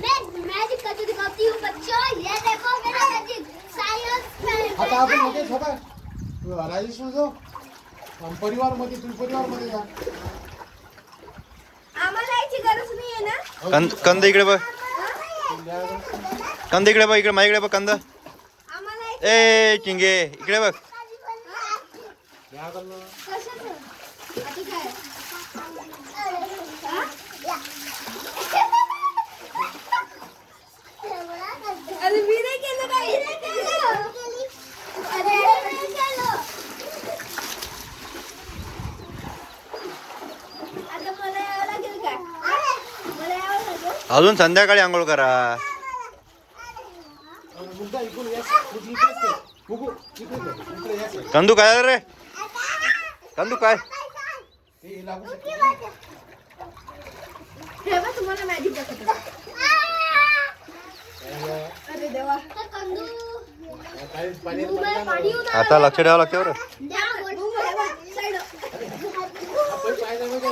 मैं मैजिक करके दिखाती हूँ बच्चों, ये देखो मेरा मैजिक साइंस आता आपण मध्ये सोबत राजेश जो परिवार मध्ये तुम्ही परिवार मध्ये जा. आम्हाला याची गरज नाही आहे ना. कंद इकडे बघ, कंद इकडे बघ, इकडे माझ्याकडे बघ कंद. आम्हाला ए चिंगे इकडे बघ. या करणं. कशाचं आता काय अरे मी नाही केलं काही. अरे मी केलं. आता मला यावं लागेल काय? मला यावं लागेल. अजून संध्याकाळी आंघोळ करा. मुद्दा इकडून या इकडेच ते. बघू इकडे या side. कंदू काय रे, कंदू काय? हे लागू शकते. ठेवा तुम्हाला मॅजिक दाखवतो. अरे देवा. काय पाणी पाणी येऊन आलं. आता लक्ष ठेवावं लागते बरं. द्या, बघू, हे बघ, side. आपण पाहिजे म्हणजे